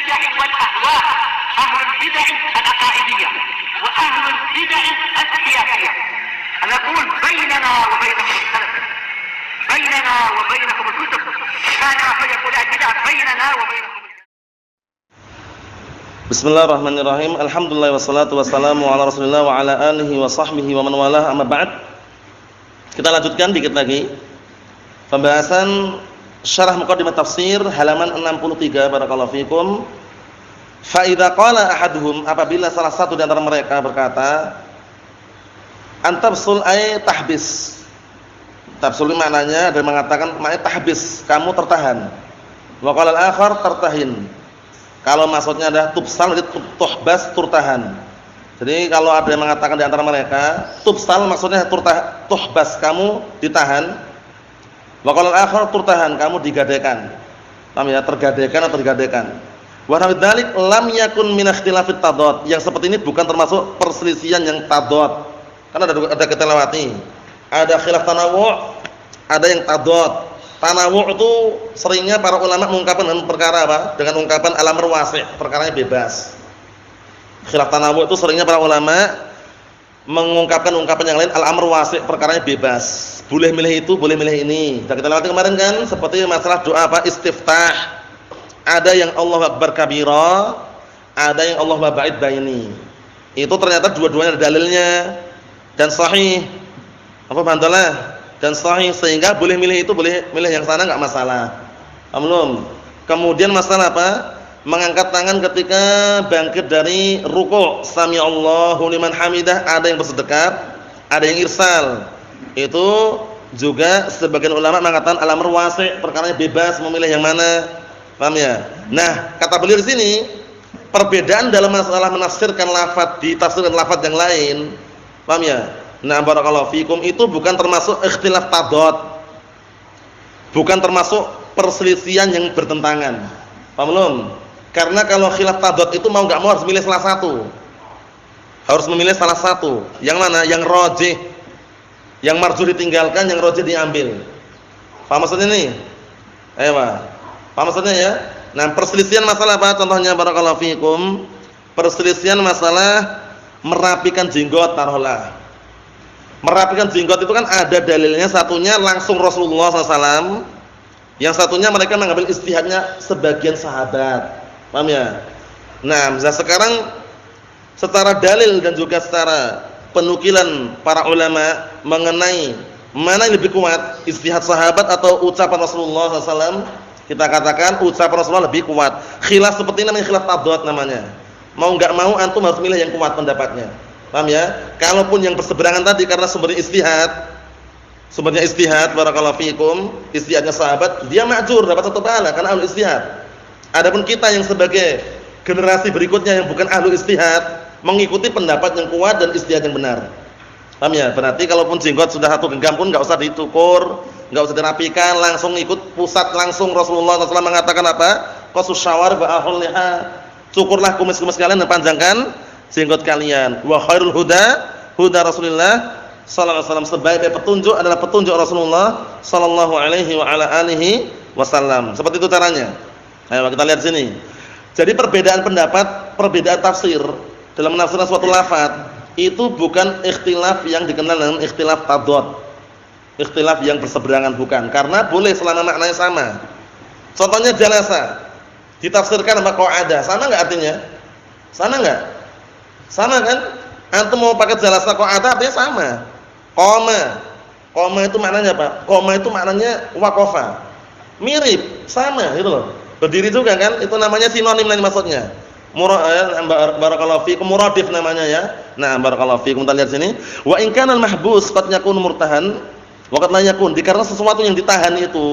البدع والأهواء، أهل البدع العقائدية وأهل البدع السياسية. نقول بيننا وبينكم السلف، بيننا وبينكم الكتب، كما فيقول البدع بيننا وبينكم. Bismillahirrahmanirrahim. Alhamdulillah wassalatu wassalamu ala Rasulillah wa ala alihi wa sahbihi wa man walah, amma ba'd. Kita lanjutkan dikit lagi pembahasan syarah muqaddimah tafsir halaman 63. Barakallahu fikum. Fa idza qala ahaduhum, apabila salah satu di antara mereka berkata, antabsul ay tahbis. Tabsul maknanya ada mengatakan maknanya tahbis, kamu tertahan. Wa qala al-akhar tertahin. Kalau maksudnya adalah tubsal, jadi tuhbas, turtahan. Jadi kalau ada yang mengatakan di antara mereka, tubsal maksudnya tuhbas, kamu ditahan. Wa qala al-akhar turtahan, kamu digadaikan. Paham ya? Tergadaikan atau digadaikan. Wa dzalik lam yakun min ikhtilafit tadad. Yang seperti ini bukan termasuk perselisihan yang tadad. Kan ada kita lewati. Ada khilaf tanawu', ada yang tadad. Tanawu' itu seringnya para ulama mengungkapkan dengan perkara apa? Dengan ungkapan al-amr wasi', perkaranya bebas. Khilaf tanawu' itu seringnya para ulama mengungkapkan ungkapan yang lain, al-amr wasi', perkaranya bebas. Boleh milih itu, boleh milih ini. Sudah kita lewati kemarin kan, seperti masalah doa apa? Istiftah. Ada yang Allahu akbar kabira, ada yang Allahu ba'id baini. Itu ternyata dua-duanya ada dalilnya dan sahih. Apa bantalah? Dan sahih, sehingga boleh milih itu, boleh milih yang sana, enggak masalah. Belum. Kemudian masalah apa? Mengangkat tangan ketika bangkit dari ruku', sami Allahu liman hamidah, ada yang bersedekap, ada yang irsal. Itu juga sebagian ulama mengatakan al-amr wasi', perkaranya bebas, memilih yang mana. Paham ya? Nah, kata beliau di sini, perbedaan dalam masalah menafsirkan lafaz ditafsirkan lafaz yang lain. Paham ya? Nah, barakallahu fikum, itu bukan termasuk ikhtilaf tadad. Bukan termasuk perselisihan yang bertentangan. Paham belum? Karena kalau khilaf tadad itu mau enggak mau harus memilih salah satu. Harus memilih salah satu. Yang mana? Yang rajih. Yang marjuh ditinggalkan, yang rajih diambil. Paham maksudnya nih? Ayo, Pak. Paham maksudnya ya? Nah, perselisihan masalah apa? Contohnya barakallahu fikum, perselisihan masalah merapikan jenggot taruhlah. Merapikan jenggot itu kan ada dalilnya, satunya langsung Rasulullah SAW, yang satunya mereka mengambil ijtihadnya sebagian sahabat. Paham ya? Nah, sekarang secara dalil dan juga secara penukilan para ulama mengenai mana yang lebih kuat, ijtihad sahabat atau ucapan Rasulullah SAW, kita katakan ucapan Rasulullah lebih kuat. Khilaf seperti ini namanya khilaf tadad namanya. Mau enggak mau antum harus milih yang kuat pendapatnya. Paham ya? Kalaupun yang berseberangan tadi karena sumbernya istihad, barakallahu fikum, istihadnya sahabat, dia ma'dzur, dapat satu pahala karena ahlu istihad. Adapun kita yang sebagai generasi berikutnya yang bukan ahlu istihad, mengikuti pendapat yang kuat dan istihad yang benar. Paham ya? Berarti kalaupun jenggot sudah satu genggam pun enggak usah ditukur, enggak usah dirapikan, langsung ikut pusat langsung. Rasulullah SAW mengatakan apa? Qasus syawar ba'ahul liha. Cukurlah kumis-kumis kalian dan panjangkan jenggot kalian. Wa khairul huda huda Rasulullah sallallahu alaihi wasallam, sebaik petunjuk adalah petunjuk Rasulullah sallallahu alaihi wa ala alihi wasallam. Seperti itu caranya. Ayo kita lihat sini. Jadi perbedaan pendapat, perbedaan tafsir dalam menafsirkan suatu lafaz itu bukan ikhtilaf yang dikenal dengan ikhtilaf tadad. Ikhtilaf yang berseberangan bukan, karena boleh selama maknanya sama. Contohnya jalasa ditafsirkan sama qa'ada, sama enggak artinya? Sama enggak? Sama kan? Antum mau pakai jalasa qa'ada artinya sama. Qoma itu maknanya apa? Qoma itu maknanya waqafa. Mirip, sama gitu loh. Berdiri juga kan? Itu namanya sinonim lain maksudnya. Barakallahu fikum, muradif namanya ya. Nah, barakallahu fikum, kita lihat sini. Wa in kana al-mahbus qad yakunu murtahan wa qad la yakun. Karena sesuatu yang ditahan itu,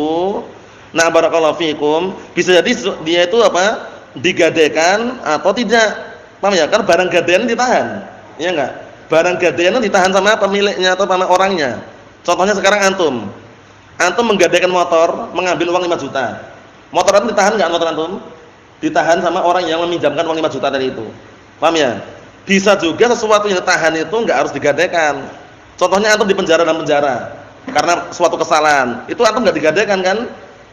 nah barakallahu fikum, bisa jadi dia itu apa? Digadaikan atau tidak. Paham ya? Kan barang gadaian ditahan. Iya enggak? Barang gadaian ditahan sama pemiliknya atau sama orangnya. Contohnya sekarang antum menggadaikan motor, mengambil uang 5 juta. Motor antum ditahan enggak motor antum? Ditahan sama orang yang meminjamkan uang 5 juta tadi itu. Paham ya? Bisa juga sesuatu yang ditahan itu enggak harus digadaikan. Contohnya antum di penjara dalam penjara karena suatu kesalahan. Itu antum enggak digadaikan kan?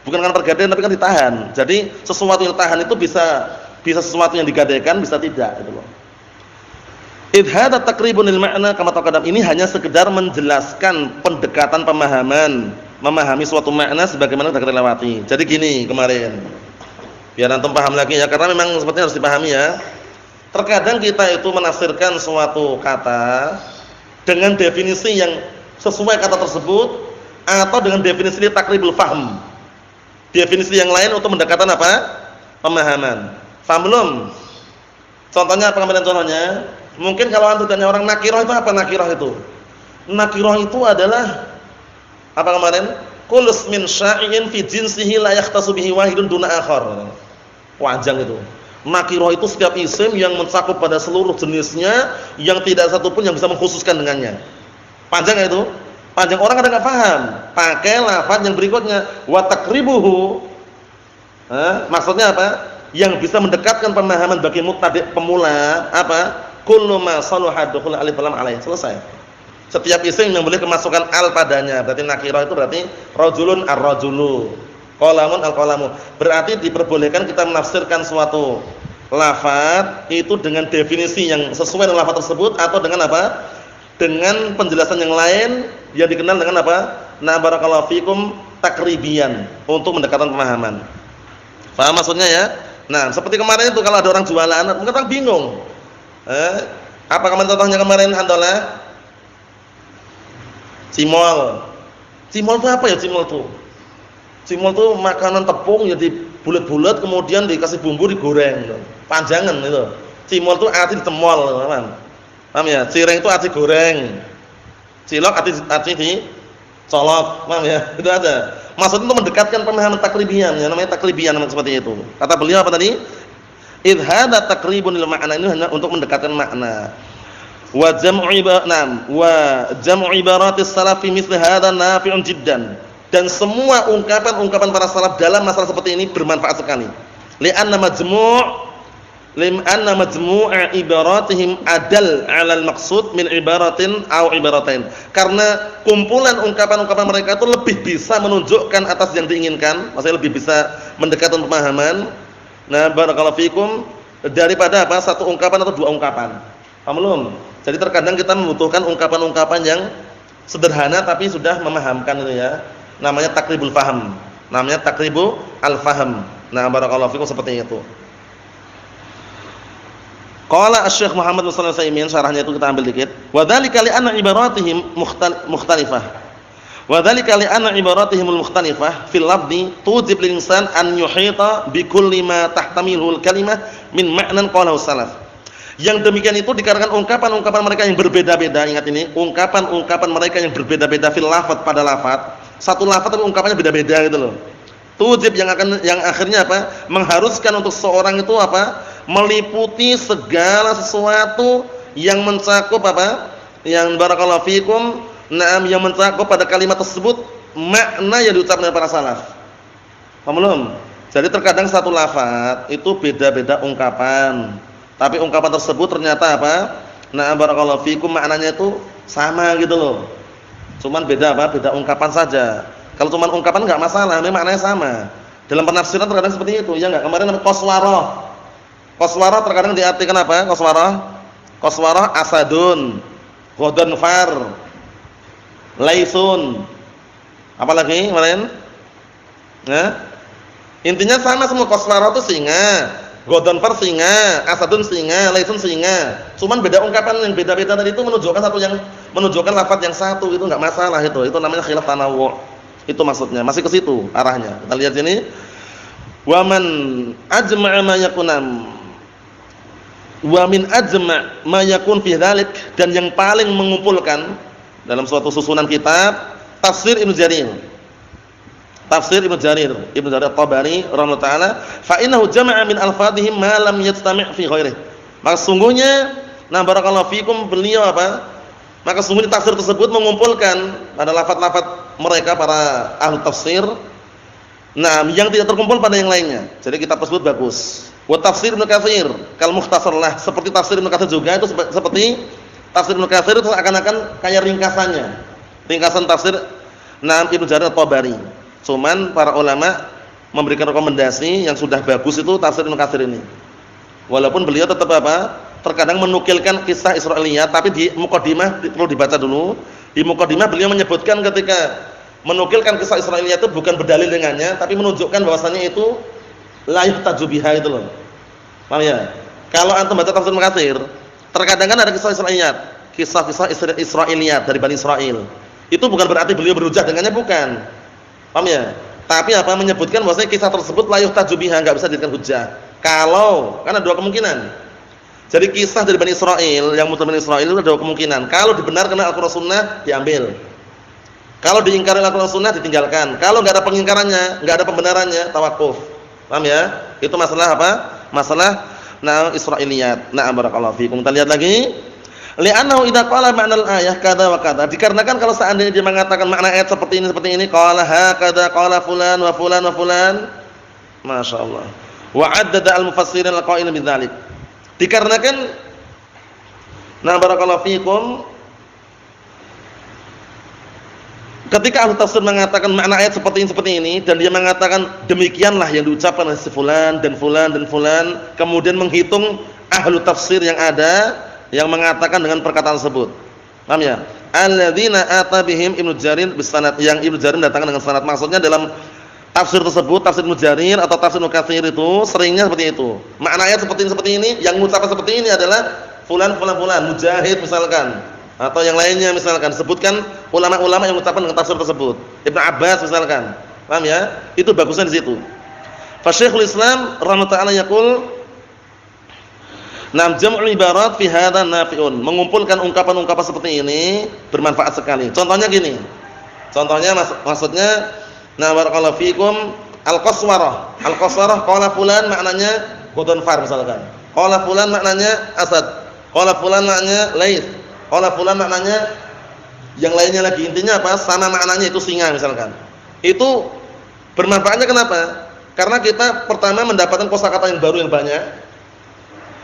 Bukan karena pergadaian tapi kan ditahan. Jadi sesuatu yang ditahan itu bisa bisa sesuatu yang digadaikan, bisa tidak gitu loh. Idhada takribun lil ma'na kama taqaddam, ini hanya sekedar menjelaskan pendekatan pemahaman, memahami suatu makna sebagaimana sudah kita lewati. Jadi gini kemarin. Biar antum paham lagi ya, karena memang sepertinya harus dipahami ya. Terkadang kita itu menafsirkan suatu kata dengan definisi yang sesuai kata tersebut atau dengan definisi takribul fahm. Definisi yang lain untuk mendekatkan apa? Pemahaman. Paham belum? Contohnya apa kemarin contohnya? Mungkin kalau antum tanya orang nakirah itu apa nakirah itu? Nakirah itu adalah apa kemarin? Kulus min syai'in fi jinsihi la yakhtasu bihi wahidun duna akhar. Panjang itu. Nakirah itu setiap isim yang mencakup pada seluruh jenisnya yang tidak satu pun yang bisa mengkhususkan dengannya. Panjang itu? Panjang, orang kadang enggak paham. Pakai lafaz yang berikutnya wa taqribuhu. Maksudnya apa? Yang bisa mendekatkan pemahaman bagi mubtadi' pemula apa? Kullu ma salaha dukhul alif lam alaih. Selesai. Setiap isim yang boleh kemasukan al padanya. Berarti nakirah itu berarti rajulun ar-rajulu, qalamun al-qalamu. Berarti diperbolehkan kita menafsirkan suatu lafaz itu dengan definisi yang sesuai dengan lafaz tersebut atau dengan apa? Dengan penjelasan yang lain yang dikenal dengan apa? Na barakallahu fikum takribian, untuk mendekatkan pemahaman. Paham maksudnya ya? Nah, seperti kemarin itu kalau ada orang jualan, mungkin orang bingung. Apa kemarin contohnya kemarin Handalah? Cimol. Cimol itu apa ya cimol itu? Cimol itu makanan tepung ya dibulet-bulet kemudian dikasih bumbu digoreng gitu. Panjangan itu. Cimol itu ati dicemol, paham? Paham ya? Cireng itu ati goreng. Cilok ati dicolok, paham ya? Itu ada. Maksudnya untuk mendekatkan pemahaman takribian, ya namanya takribian seperti itu. Kata beliau apa tadi? Idhada takribun lil ma'na, ini hanya untuk mendekatkan makna. Wa jam'u ibaratis salaf fi mithli hadza nafi'un jiddan. Dan semua ungkapan-ungkapan para salaf dalam masalah seperti ini bermanfaat sekali. Li'anna majmu'a ibaratihim adal 'ala al-maqsud min ibaratin aw ibaratain. Karena kumpulan ungkapan-ungkapan mereka itu lebih bisa menunjukkan atas yang diinginkan, maksudnya lebih bisa mendekatkan pemahaman. Nah, barakallahu fikum, daripada apa? Satu ungkapan atau dua ungkapan. Paham belum? Jadi terkadang kita membutuhkan ungkapan-ungkapan yang sederhana tapi sudah memahamkan itu ya. Namanya takribul faham. Namanya takribul al-faham. Nah, barakallahu fikum seperti itu. Qala Asy-Syaikh Muhammad bin Shalih Al-Utsaimin, syarahnya itu kita ambil dikit. Wa dzalika li anna ibaratihim mukhtalifah. Wa dzalika li anna ibaratihimul mukhtalifah fil lafzi tujib lil insan an yuhita bi kulli ma tahtamilul kalimah min ma'nan qalahu salaf. Yang demikian itu dikarenakan ungkapan-ungkapan mereka yang berbeda-beda. Ingat ini, ungkapan-ungkapan mereka yang berbeda-beda fil lafaz, pada lafaz. Satu lafaz tapi ungkapannya beda-beda gitu loh. Tujib yang akhirnya apa? Mengharuskan untuk seorang itu apa? Meliputi segala sesuatu yang mencakup apa? Yang barakallahu fikum, yang mencakup pada kalimat tersebut makna yang diucapkan oleh para salaf. Paham belum? Jadi terkadang satu lafaz itu beda-beda ungkapan, tapi ungkapan tersebut ternyata apa? Barakallahu fikum, maknanya itu sama gitu loh. Cuman beda apa? Beda ungkapan saja. Kalau cuman ungkapan enggak masalah, memang maknanya sama. Dalam penafsiran terkadang seperti itu, ya enggak? Kemarin qaswarah. Qaswarah terkadang diartikan apa? Qaswarah asadun, ghadanfar, laisun. Apalagi kemarin? Intinya sama semua. Qaswarah itu singa, ghadanfar singa, asadun singa, laisun singa. Cuman beda ungkapan yang beda-beda tadi itu menunjukkan lafaz yang satu, itu enggak masalah itu. Itu namanya khilaf tanawwu'. Itu maksudnya, masih ke situ arahnya. Kita lihat sini. Wa man ajma'a ma yakunam. Wa min ajma' ma yakun fi dzalik, dan yang paling mengumpulkan dalam suatu susunan kitab tafsir Ibnu Jarir. Tafsir Ibnu Jarir At-Tabari rahimahullah taala, fa innahu jama'a min alfadhihim ma lam yastami' fi ghairihi. Maka sungguhnya barakallahu fikum, beliau apa? Maka sungguhnya tafsir tersebut mengumpulkan pada lafaz-lafaz mereka para ahli tafsir, yang tidak terkumpul pada yang lainnya. Jadi kitab tersebut bagus. Wa tafsir Ibnu Katsir kal mukhtasar lah, seperti tafsir Ibnu Katsir juga itu seperti tafsir Ibnu Katsir itu seakan-akan kayak ringkasannya. Ringkasan tafsir Ibnu Jarir At-Tabari. Cuman para ulama memberikan rekomendasi yang sudah bagus itu tafsir Ibnu Katsir ini. Walaupun beliau tetap apa? Terkadang menukilkan kisah Israiliyat, tapi di mukadimah perlu dibaca dulu. Di mukadimah beliau menyebutkan ketika menukilkan kisah Israiliyat itu bukan berdalil dengannya, tapi menunjukkan bahwasannya itu la yuhtaju biha itu loh. Paham ya? Kalau antum baca tafsir Ibnu Katsir, terkadang kan ada kisah Israiliyat, kisah-kisah Israiliyat dari Bani Israil. Itu bukan berarti beliau berhujjah dengannya, bukan. Paham ya? Tapi apa menyebutkan bahwasanya kisah tersebut la yuhtaju biha, enggak bisa dijadikan hujjah. Kalau kan ada dua kemungkinan. Jadi kisah dari Bani Israil, yang mutlak Bani Israil itu ada dua kemungkinan. Kalau dibenarkan oleh Al-Qur'an Sunnah, diambil. Kalau diingkari oleh Al-Qur'an Sunnah, ditinggalkan. Kalau enggak ada pengingkarannya, enggak ada pembenarannya, tawakuf. Paham ya? Itu masalah apa? Masalah Israiliyat. Na'am barakallahu fikum. Kita lihat lagi. Li'annahu idza qala ma'nal ayah kada wa kada. Dikarenakan kalau seandainya dia mengatakan makna ayat seperti ini, qala hakada qala fulan wa fulan wa fulan. Masyaallah. Wa 'addada al-mufassirin al-qailin bidzalik. Dikarenakan barakallahu fikum, ketika ahli tafsir mengatakan makna ayat seperti ini dan dia mengatakan demikianlah yang diucapkan oleh si fulan dan fulan dan fulan, kemudian menghitung ahli tafsir yang ada yang mengatakan dengan perkataan tersebut. Paham ya? Alladzina ata bihim Ibnu Jarir bisanad, yang Ibnu Jarir datangkan dengan sanad. Maksudnya dalam tafsir tersebut, tafsir Ibnu Jarir atau tafsir Ibnu Katsir itu seringnya seperti itu. Makna ayat seperti ini, yang mengucapkan seperti ini adalah fulan fulan fulan, Mujahid misalkan, atau yang lainnya misalkan. Sebutkan ulama-ulama yang mengucapkan dengan tafsir tersebut. Ibnu Abbas misalkan. Paham ya? Itu bagusnya di situ. Fa Syekhul Islam rahimahullah ta'ala yaqul, jam'ul ibarat fi hadza nafi'un. Mengumpulkan ungkapan-ungkapan seperti ini bermanfaat sekali. Contohnya gini. Contohnya maksudnya barakallahu fikum al-qaswarah. Al-qaswarah qala fulan maknanya Ghadhanfar misalkan. Qala fulan maknanya Asad. Qala fulan maknanya Laits. Qala fulan maknanya yang lainnya lagi. Intinya apa? Sama maknanya, itu singa misalkan. Itu bermanfaatnya kenapa? Karena kita pertama mendapatkan kosakata yang baru yang banyak.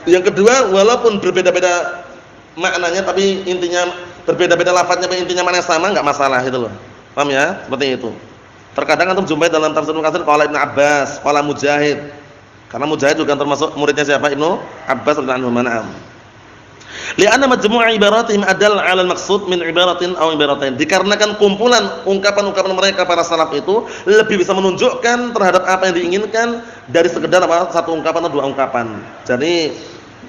Yang kedua, walaupun berbeda-beda maknanya tapi intinya berbeda-beda lafadznya tapi intinya maknanya sama, enggak masalah itu loh. Paham ya? Seperti itu. Terkadang antum jumpai dalam tafsir Ibnu Katsir qala Ibnu Abbas, qala Mujahid. Karena Mujahid juga termasuk muridnya siapa? Ibnu Abbas radhiyallahu anhu. Li'anna majmu'a ibaratihim adall 'ala al-maqsud min ibaratin aw ibaratain. Dikarenakan kumpulan ungkapan-ungkapan mereka para salaf itu lebih bisa menunjukkan terhadap apa yang diinginkan dari sekedar apa? Satu ungkapan atau dua ungkapan. Jadi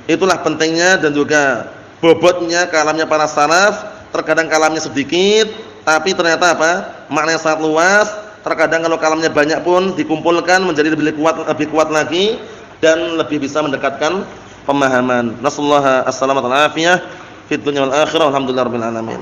itulah pentingnya dan juga bobotnya kalamnya para salaf. Terkadang kalamnya sedikit tapi ternyata apa? Maknanya sangat luas. Terkadang kalau kalamnya banyak pun dikumpulkan menjadi lebih kuat lagi dan lebih bisa mendekatkan pemahaman. Nasallahu as-salamata wal afiyah fid dunya wal akhirah. Alhamdulillahirabbil alamin.